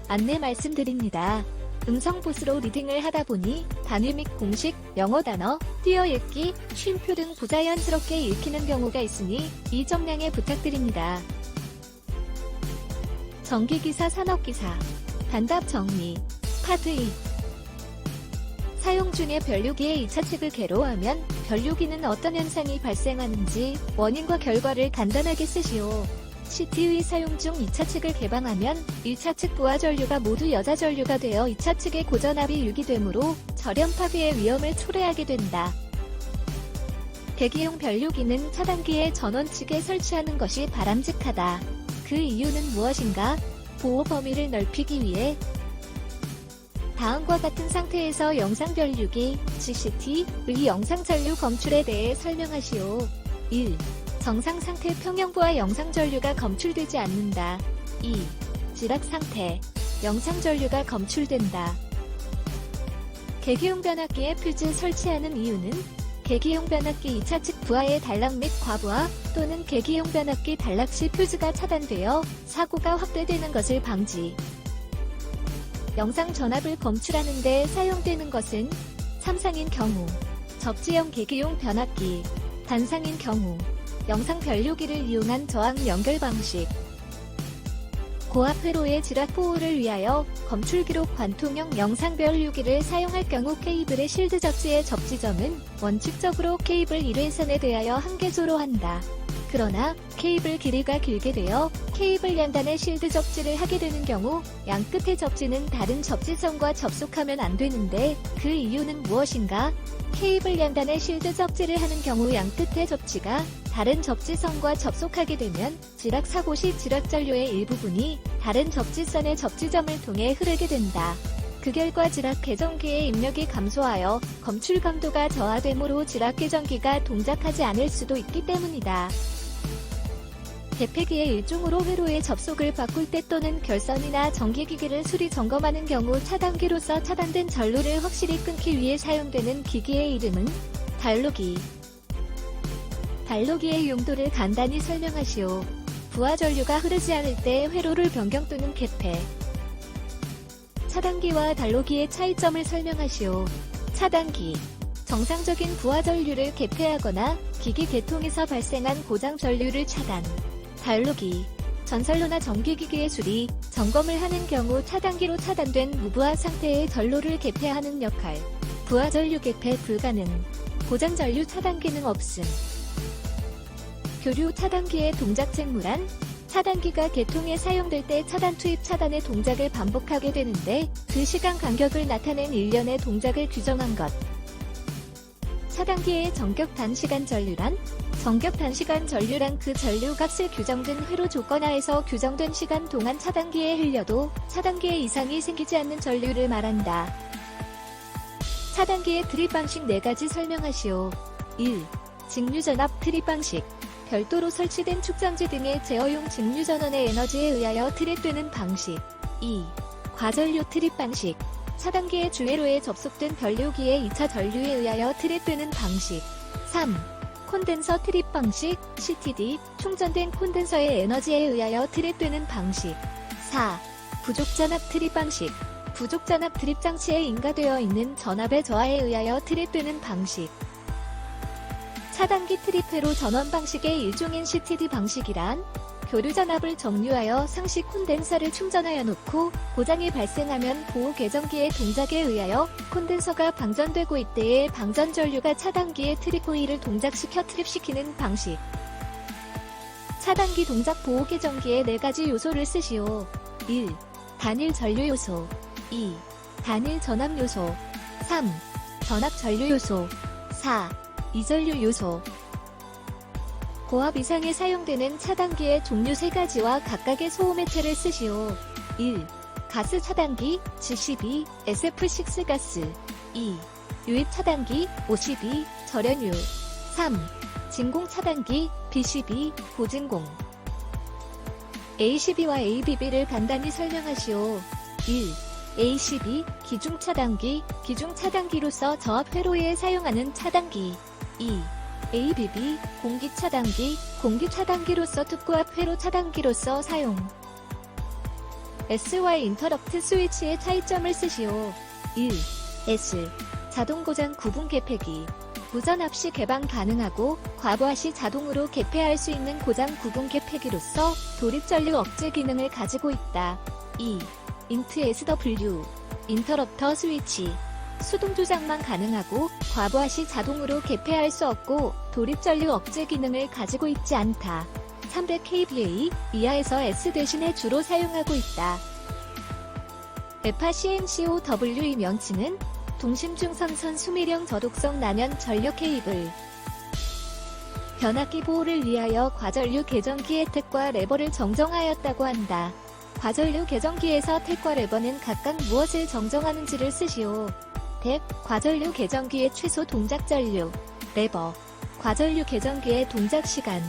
안내 말씀드립니다. 음성 보스로 리딩을 하다 보니 단위 및 공식, 영어 단어, 띄어 읽기, 쉼표 등 부자연스럽게 읽히는 경우가 있으니 이 점 양해 부탁드립니다. 전기기사 산업기사 단답 정리 파트 2 사용 중에 변류기의 2차측을 개로하면 변류기는 어떤 현상이 발생하는지 원인과 결과를 간단하게 쓰시오. CT의 사용 중 2차측을 개방하면 1차측 부하 전류가 모두 여자 전류가 되어 2차측의 고전압이 유기되므로 절연 파괴의 위험을 초래하게 된다. 배기용 변류기는 차단기의 전원측에 설치하는 것이 바람직하다. 그 이유는 무엇인가? 보호 범위를 넓히기 위해 다음과 같은 상태에서 영상 변류기, CCT의 영상 전류 검출에 대해 설명하시오. 1. 정상 상태 평형부하 영상 전류가 검출되지 않는다. 2. 지락 상태, 영상 전류가 검출된다. 계기용 변압기에 퓨즈 설치하는 이유는 계기용 변압기 2차측 부하의 단락 및 과부하 또는 계기용 변압기 단락 시 퓨즈가 차단되어 사고가 확대되는 것을 방지. 영상 전압을 검출하는 데 사용되는 것은 삼상인 경우, 접지형 계기용 변압기, 단상인 경우, 영상 변류기를 이용한 저항 연결 방식. 고압 회로의 지락 보호를 위하여 검출기록 관통형 영상 변류기를 사용할 경우 케이블의 실드 접지의 접지점은 원칙적으로 케이블 1회선에 대하여 한 개조로 한다. 그러나 케이블 길이가 길게 되어 케이블 연단에 실드 접지를 하게 되는 경우 양 끝의 접지는 다른 접지선과 접속하면 안 되는데 그 이유는 무엇인가? 케이블 연단에 실드 접지를 하는 경우 양 끝의 접지가 다른 접지선과 접속하게 되면 지락 사고 시 지락 전류의 일부분이 다른 접지선의 접지점을 통해 흐르게 된다. 그 결과 지락 계정기의 입력이 감소하여 검출 강도가 저하되므로 지락 계정기가 동작하지 않을 수도 있기 때문이다. 개폐기의 일종으로 회로의 접속을 바꿀 때 또는 결선이나 전기기기를 수리 점검하는 경우 차단기로서 차단된 전류를 확실히 끊기 위해 사용되는 기기의 이름은 단로기. 단로기의 용도를 간단히 설명하시오. 부하 전류가 흐르지 않을 때 회로를 변경 또는 개폐. 차단기와 단로기의 차이점을 설명하시오. 차단기. 정상적인 부하 전류를 개폐하거나 기기 개통에서 발생한 고장 전류를 차단. 단로기. 전선로나 전기기기의 수리, 점검을 하는 경우 차단기로 차단된 무부하 상태의 전로를 개폐하는 역할. 부하 전류 개폐 불가능. 고장 전류 차단 기능 없음. 교류 차단기의 동작 책무란 차단기가 개통에 사용될 때 차단 투입 차단의 동작을 반복하게 되는데 그 시간 간격을 나타낸 일련의 동작을 규정한 것. 차단기의 정격 단시간 전류란 정격 단시간 전류란 그 전류 값을 규정된 회로 조건 하에서 규정된 시간 동안 차단기에 흘려도 차단기에 이상이 생기지 않는 전류를 말한다. 차단기의 트립 방식 4가지 설명하시오. 1. 직류전압 트립 방식. 별도로 설치된 축전지 등의 제어용 직류전원의 에너지에 의하여 트랩되는 방식. 2. 과전류 트립 방식. 차단기의 주회로에 접속된 변류기의 2차 전류에 의하여 트랩되는 방식. 3. 콘덴서 트립 방식, CTD, 충전된 콘덴서의 에너지에 의하여 트랩되는 방식. 4. 부족전압 트립 방식. 부족전압 트립 장치에 인가되어 있는 전압의 저하에 의하여 트랩되는 방식. 차단기 트립회로 전원 방식의 일종인 CTD 방식이란 교류 전압을 정류하여 상시 콘덴서를 충전하여 놓고 고장이 발생하면 보호 계정기의 동작에 의하여 콘덴서가 방전되고 이때에 방전 전류가 차단기의 트립 호일을 동작시켜 트립시키는 방식. 차단기 동작 보호 계정기의 4가지 요소를 쓰시오. 1. 단일 전류 요소. 2. 단일 전압 요소. 3. 전압 전류 요소. 4. 이전류 요소. 고압 이상에 사용되는 차단기의 종류 3가지와 각각의 소호 매체를 쓰시오. 1. 가스 차단기, G12, SF6 가스. 2. 유입 차단기, O12, 절연유. 3. 진공 차단기, B12, 고진공. ACB와 ABB를 간단히 설명하시오. 1. ACB, 기중 차단기, 기중 차단기로서 저압 회로에 사용하는 차단기. 2. ABB, 공기 차단기, 공기 차단기로서 특고압 회로 차단기로서 사용. S와 인터럽트 스위치의 차이점을 쓰시오. 1. S. 자동 고장 구분 개폐기. 무전 앞시 개방 가능하고 과부하 시 자동으로 개폐할 수 있는 고장 구분 개폐기로서 돌입 전류 억제 기능을 가지고 있다. 2. 인트 SW. 인터럽터 스위치. 수동 조작만 가능하고 과부하 시 자동으로 개폐할 수 없고 돌입 전류 억제 기능을 가지고 있지 않다. 300kVA 이하에서 S 대신에 주로 사용하고 있다. FRCNCOW의 명칭은 동심중선선 수미령 저독성 난연 전력 케이블. 변압기 보호를 위하여 과전류 개전기의 택과 레버를 정정하였다고 한다. 과전류 개전기에서 택과 레버는 각각 무엇을 정정하는지를 쓰시오. 택, 과전류 개전기의 최소 동작 전류. 레버, 과전류 개전기의 동작 시간.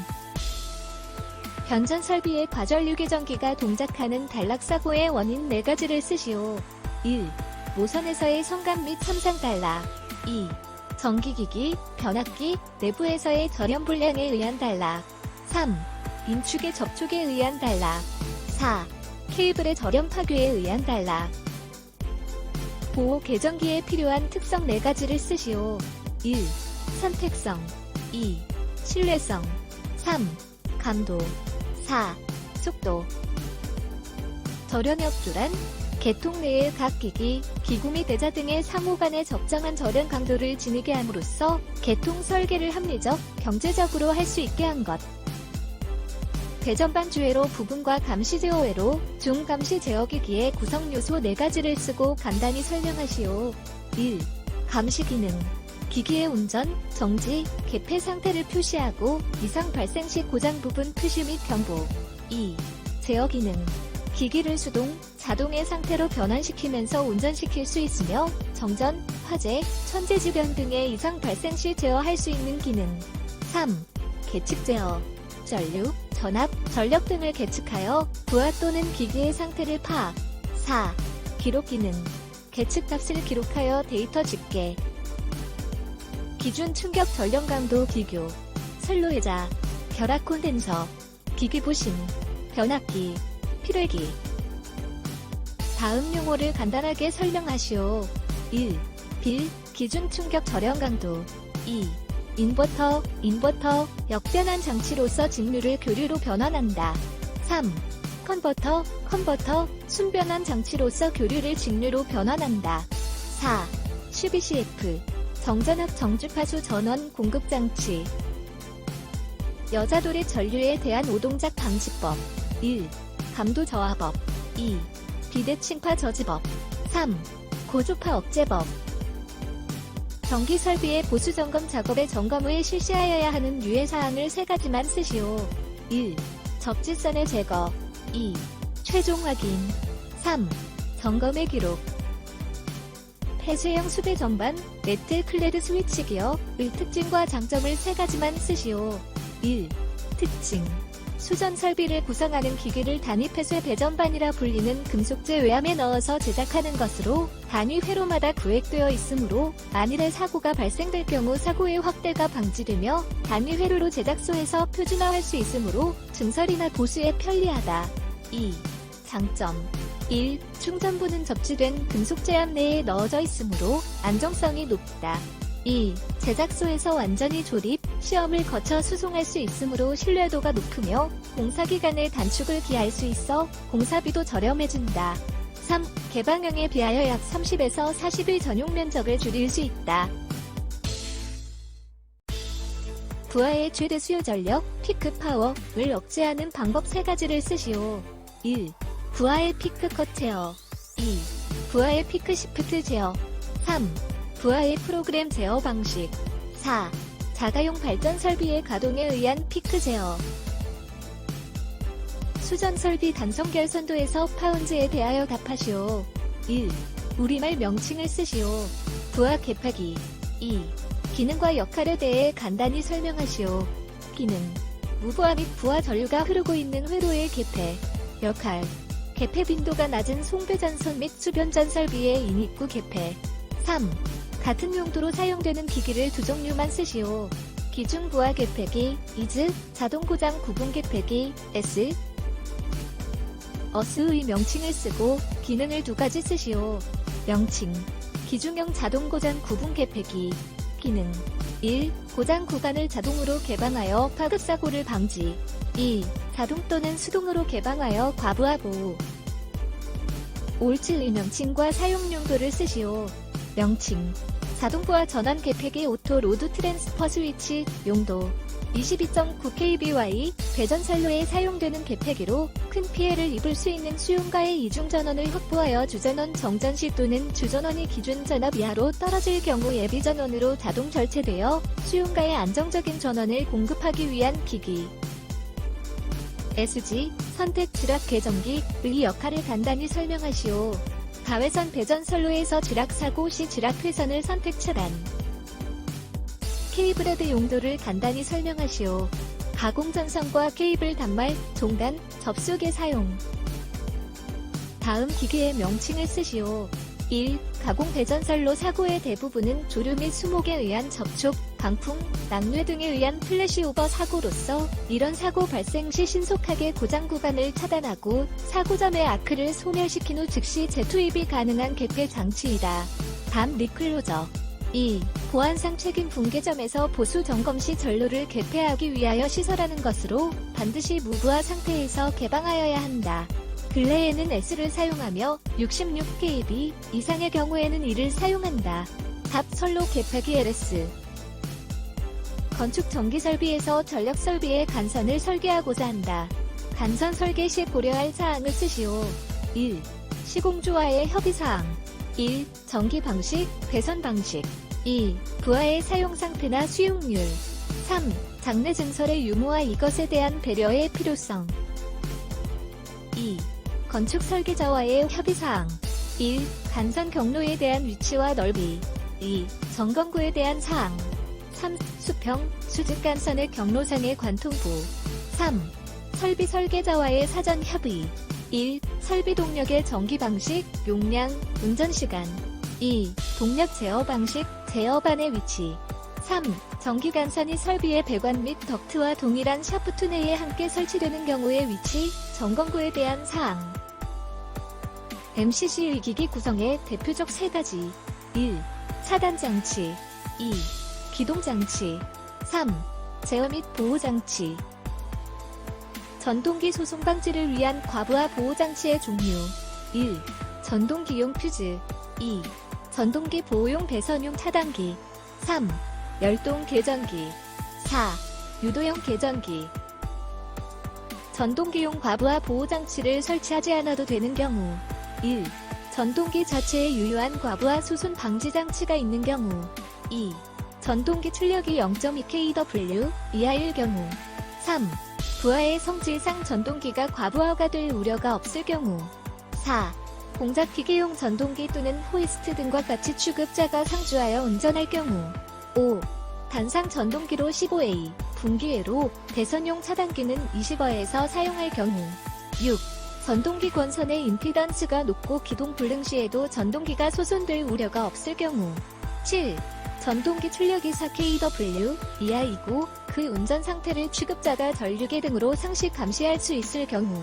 변전 설비의 과전류 개전기가 동작하는 단락사고의 원인 4가지를 쓰시오. 1. 모선에서의 성감 및 참상 단락. 2. 전기기기, 변압기, 내부에서의 절연 불량에 의한 단락. 3. 인축의 접촉에 의한 단락. 4. 케이블의 절연 파괴에 의한 단락. 보호 개전기에 필요한 특성 4가지를 쓰시오. 1. 선택성. 2. 신뢰성. 3. 감도. 4. 속도. 절연역조란 개통 내의 각 기기, 기구 및 대자 등의 상호 간의 적정한 절연 강도를 지니게 함으로써 개통 설계를 합리적, 경제적으로 할 수 있게 한 것. 대전방 주회로 부분과 감시 제어회로, 중 감시 제어기기의 구성 요소 4가지를 쓰고 간단히 설명하시오. 1. 감시 기능. 기기의 운전, 정지, 개폐 상태를 표시하고 이상 발생 시 고장 부분 표시 및 경보. 2. 제어 기능. 기기를 수동, 자동의 상태로 변환시키면서 운전시킬 수 있으며 정전, 화재, 천재지변 등의 이상 발생 시 제어할 수 있는 기능. 3. 계측 제어. 전류, 전압, 전력 등을 계측하여 부하 또는 기기의 상태를 파악. 4. 기록 기능. 계측값을 기록하여 데이터 집계. 기준 충격 전력 강도 비교. 선로회자, 결합 콘덴서, 기기 부신, 변압기, 필회기. 다음 용어를 간단하게 설명하시오. 1. 빌, 기준 충격 절연 강도. 2. 인버터, 역변환 장치로서 직류를 교류로 변환한다. 3. 컨버터, 순변환 장치로서 교류를 직류로 변환한다. 4. CBCF, 정전압 정주파수 전원 공급 장치. 여자돌입 전류에 대한 오동작 방지법. 1. 감도 저하법. 2. 비대칭파 저지법. 3. 고주파 억제법. 전기 설비의 보수 점검 작업의 점검 후에 실시하여야 하는 유의사항을 3가지만 쓰시오. 1. 적지선의 제거. 2. 최종 확인. 3. 점검의 기록. 폐쇄형 수배 전반, 매트 클레드 스위치 기어의 특징과 장점을 3가지만 쓰시오. 1. 특징. 수전 설비를 구성하는 기기를 단위 폐쇄 배전반이라 불리는 금속재 외암에 넣어서 제작하는 것으로 단위 회로마다 구획되어 있으므로 만일에 사고가 발생될 경우 사고의 확대가 방지되며 단위 회로로 제작소에서 표준화할 수 있으므로 증설이나 보수에 편리하다. 2. 장점. 1. 충전부는 접지된 금속재암 내에 넣어져 있으므로 안정성이 높다. 2. 제작소에서 완전히 조립, 시험을 거쳐 수송할 수 있으므로 신뢰도가 높으며 공사기간의 단축을 기할 수 있어 공사비도 저렴해진다. 3. 개방형에 비하여 약 30에서 40일 전용 면적을 줄일 수 있다. 부하의 최대 수요 전력, 피크 파워를 억제하는 방법 3가지를 쓰시오. 1. 부하의 피크 컷 제어. 2. 부하의 피크 시프트 제어. 3. 부하의 프로그램 제어 방식. 4. 자가용 발전 설비의 가동에 의한 피크 제어. 수전 설비 단성 결선도에서 파운즈에 대하여 답하시오. 1. 우리말 명칭을 쓰시오. 부하 개폐기. 2. 기능과 역할에 대해 간단히 설명하시오. 기능. 무부하 및 부하 전류가 흐르고 있는 회로의 개폐. 역할. 개폐 빈도가 낮은 송배전선 및 수변전 설비의 인입구 개폐. 3. 같은 용도로 사용되는 기기를 2종류만 쓰시오. 기중 부하 개폐기, IS, 자동 고장 구분 개폐기, S. 어스의 명칭을 쓰고 기능을 두 가지 쓰시오. 명칭. 기중형 자동 고장 구분 개폐기. 기능. 1. 고장 구간을 자동으로 개방하여 파급사고를 방지. 2. 자동 또는 수동으로 개방하여 과부하 보호. 옳지 명칭과 사용 용도를 쓰시오. 명칭. 자동부하 전환 개폐기 오토 로드 트랜스퍼 스위치. 용도. 22.9kby 배전선로에 사용되는 개폐기로 큰 피해를 입을 수 있는 수용가의 이중전원을 확보하여 주전원 정전 시 또는 주전원이 기준 전압 이하로 떨어질 경우 예비전원으로 자동 절체되어 수용가에 안정적인 전원을 공급하기 위한 기기. SG, 선택 지락 개정기의 역할을 간단히 설명하시오. 가외선 배전선로에서 지락 사고 시 지락 회선을 선택 차단. 케이블헤드 용도를 간단히 설명하시오. 가공 전선과 케이블 단말, 종단, 접속에 사용. 다음 기계의 명칭을 쓰시오. 1. 가공 배전선로 사고의 대부분은 조류 및 수목에 의한 접촉, 강풍, 낙뢰 등에 의한 플래시오버 사고로서 이런 사고 발생 시 신속하게 고장 구간을 차단하고 사고점의 아크를 소멸시킨 후 즉시 재투입이 가능한 개폐 장치이다. 담 리클로저. 2. 보안상 책임 붕괴점에서 보수 점검 시 전로를 개폐하기 위하여 시설하는 것으로 반드시 무부하 상태에서 개방하여야 한다. 근래에는 S를 사용하며 66kb 이상의 경우에는 이를 사용한다. 답 선로 개폐기 LS. 건축 전기 설비에서 전력 설비의 간선을 설계하고자 한다. 간선 설계 시 고려할 사항을 쓰시오. 1. 시공주와의 협의사항. 1. 전기 방식, 배선 방식. 2. 부하의 사용 상태나 수용률. 3. 장래 증설의 유무와 이것에 대한 배려의 필요성. 2. 건축 설계자와의 협의사항. 1. 간선 경로에 대한 위치와 넓이. 2. 점검구에 대한 사항. 3. 수평, 수직 간선의 경로상의 관통부. 3. 설비 설계자와의 사전 협의. 1. 설비 동력의 전기 방식, 용량, 운전 시간. 2. 동력 제어 방식, 제어반의 위치. 3. 전기 간선이 설비의 배관 및 덕트와 동일한 샤프트 내에 함께 설치되는 경우의 위치, 점검구에 대한 사항. MCC 의기기 구성의 대표적 3가지. 1. 차단장치. 2. 기동장치. 3. 제어 및 보호장치. 전동기 소송 방지를 위한 과부하 보호장치의 종류. 1. 전동기용 퓨즈. 2. 전동기 보호용 배선용 차단기. 3. 열동 개전기. 4. 유도형 개전기. 전동기용 과부하 보호장치를 설치하지 않아도 되는 경우. 1. 전동기 자체에 유효한 과부하 수손 방지 장치가 있는 경우. 2. 전동기 출력이 0.2kW 이하일 경우. 3. 부하의 성질상 전동기가 과부하가 될 우려가 없을 경우. 4. 공작 기계용 전동기 또는 호이스트 등과 같이 취급자가 상주하여 운전할 경우. 5. 단상 전동기로 15A, 분기회로 배선용 차단기는 20A에서 사용할 경우. 6. 전동기 권선의 임피던스가 높고 기동 불능 시에도 전동기가 소손될 우려가 없을 경우. 7. 전동기 출력이 4kW 이하이고 그 운전 상태를 취급자가 전류계 등으로 상시 감시할 수 있을 경우.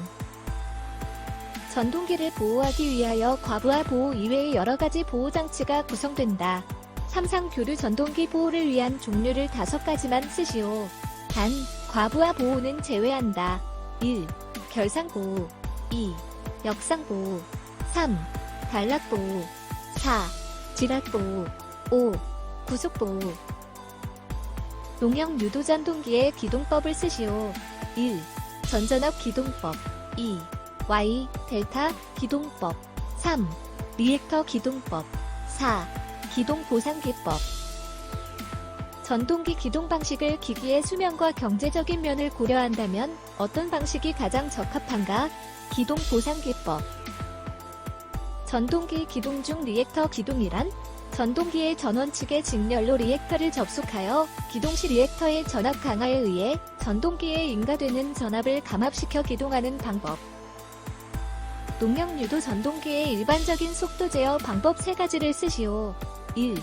전동기를 보호하기 위하여 과부하 보호 이외의 여러가지 보호장치가 구성된다. 삼상 교류 전동기 보호를 위한 종류를 5가지만 쓰시오. 단, 과부하 보호는 제외한다. 1. 결상보호. 2. 역상보호. 3. 단락보호. 4. 지락보호. 5. 구속보호. 농형 유도 전동기의 기동법을 쓰시오. 1. 전전압 기동법. 2. Y, 델타, 기동법. 3. 리액터 기동법. 4. 기동 보상기법. 전동기 기동 방식을 기기의 수명과 경제적인 면을 고려한다면 어떤 방식이 가장 적합한가? 기동 보상기법. 전동기 기동 중 리액터 기동이란? 전동기의 전원 측의 직렬로 리액터를 접속하여 기동시 리액터의 전압 강화에 의해 전동기에 인가되는 전압을 감압시켜 기동하는 방법. 농형 유도 전동기의 일반적인 속도 제어 방법 3가지를 쓰시오. 1.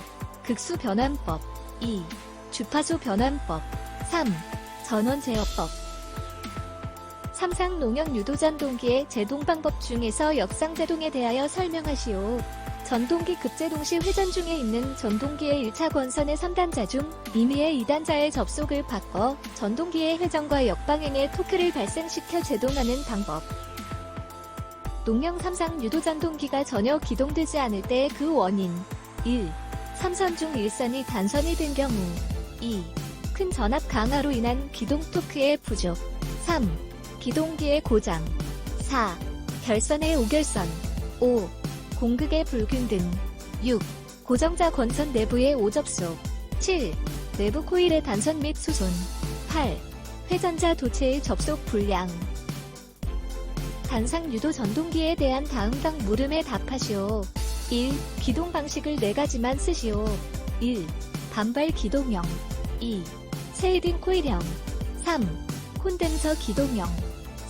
극수 변환법. 2. 주파수 변환법. 3. 전원 제어법. 삼상 농형 유도 전동기의 제동 방법 중에서 역상 제동에 대하여 설명하시오. 전동기 급제동 시 회전 중에 있는 전동기의 1차 권선의 3단자 중 임의의 2단자의 접속을 바꿔 전동기의 회전과 역방향의 토크를 발생시켜 제동하는 방법. 농형 삼상 유도 전동기가 전혀 기동되지 않을 때 그 원인. 1. 3선 중 1선이 단선이 된 경우. 2. 큰 전압 강화로 인한 기동 토크의 부족. 3. 기동기의 고장. 4. 결선의 오결선. 5. 공극의 불균등. 6. 고정자 권선 내부의 오접속. 7. 내부 코일의 단선 및 수손. 8. 회전자 도체의 접속 불량. 단상 유도 전동기에 대한 다음각 물음에 답하시오. 1. 기동 방식을 4가지만 쓰시오. 1. 반발 기동형. 2. 쉐이딩 코일형. 3. 콘덴서 기동형.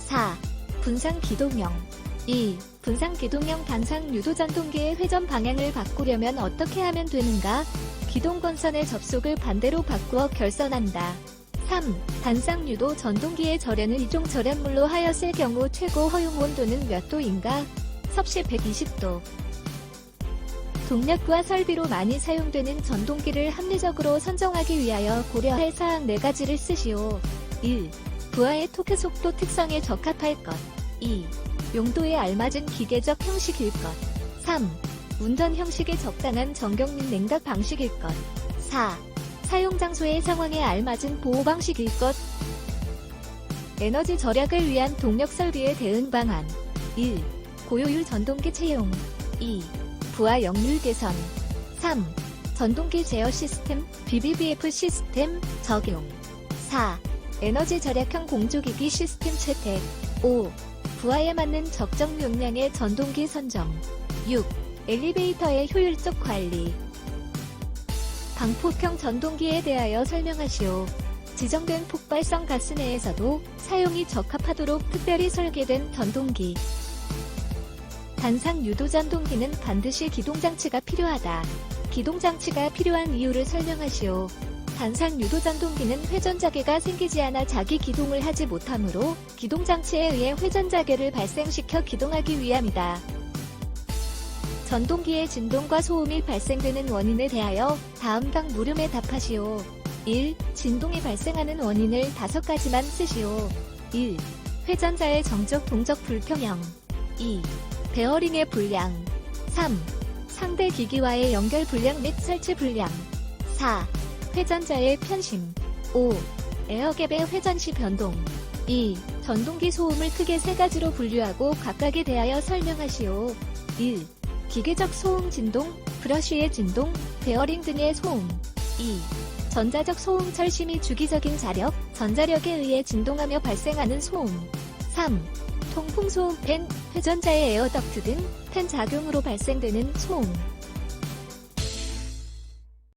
4. 분산 기동형. 2. 분산 기동형 단상 유도 전동기의 회전 방향을 바꾸려면 어떻게 하면 되는가? 기동 권선의 접속을 반대로 바꾸어 결선한다. 3. 단상 유도 전동기의 절연을 이종 절연물로 하였을 경우 최고 허용 온도는 몇 도인가? 섭씨 120도. 동력부하 설비로 많이 사용되는 전동기를 합리적으로 선정하기 위하여 고려할 사항 4가지를 쓰시오. 1. 부하의 토크 속도 특성에 적합할 것. 2. 용도에 알맞은 기계적 형식일 것. 3. 운전 형식에 적당한 전경 및 냉각 방식일 것. 4. 사용 장소의 상황에 알맞은 보호 방식일 것. 에너지 절약을 위한 동력 설비의 대응 방안. 1. 고효율 전동기 채용. 2. 부하 역률 개선. 3. 전동기 제어 시스템, BBBF 시스템 적용. 4. 에너지 절약형 공조기기 시스템 채택. 5. 부하에 맞는 적정 용량의 전동기 선정. 6. 엘리베이터의 효율적 관리. 방폭형 전동기에 대하여 설명하시오. 지정된 폭발성 가스 내에서도 사용이 적합하도록 특별히 설계된 전동기. 단상 유도 전동기는 반드시 기동장치가 필요하다. 기동장치가 필요한 이유를 설명하시오. 단상 유도 전동기는 회전자괴가 생기지 않아 자기 기동을 하지 못하므로 기동장치에 의해 회전자괴를 발생시켜 기동하기 위함이다. 전동기의 진동과 소음이 발생되는 원인에 대하여 다음각 물음에 답하시오. 1. 진동이 발생하는 원인을 5가지만 쓰시오. 1. 회전자의 정적 동적 불평형. 2. 베어링의 불량. 3. 상대 기기와의 연결 불량 및 설치 불량. 4. 회전자의 편심. 5. 에어갭의 회전시 변동. 2. 전동기 소음을 크게 3가지로 분류하고 각각에 대하여 설명하시오. 1. 기계적 소음 진동, 브러쉬의 진동, 베어링 등의 소음. 2. 전자적 소음 철시 및 주기적인 자력, 전자력에 의해 진동하며 발생하는 소음. 3. 통풍 소음 팬, 회전자의 에어덕트 등 팬 작용으로 발생되는 소음.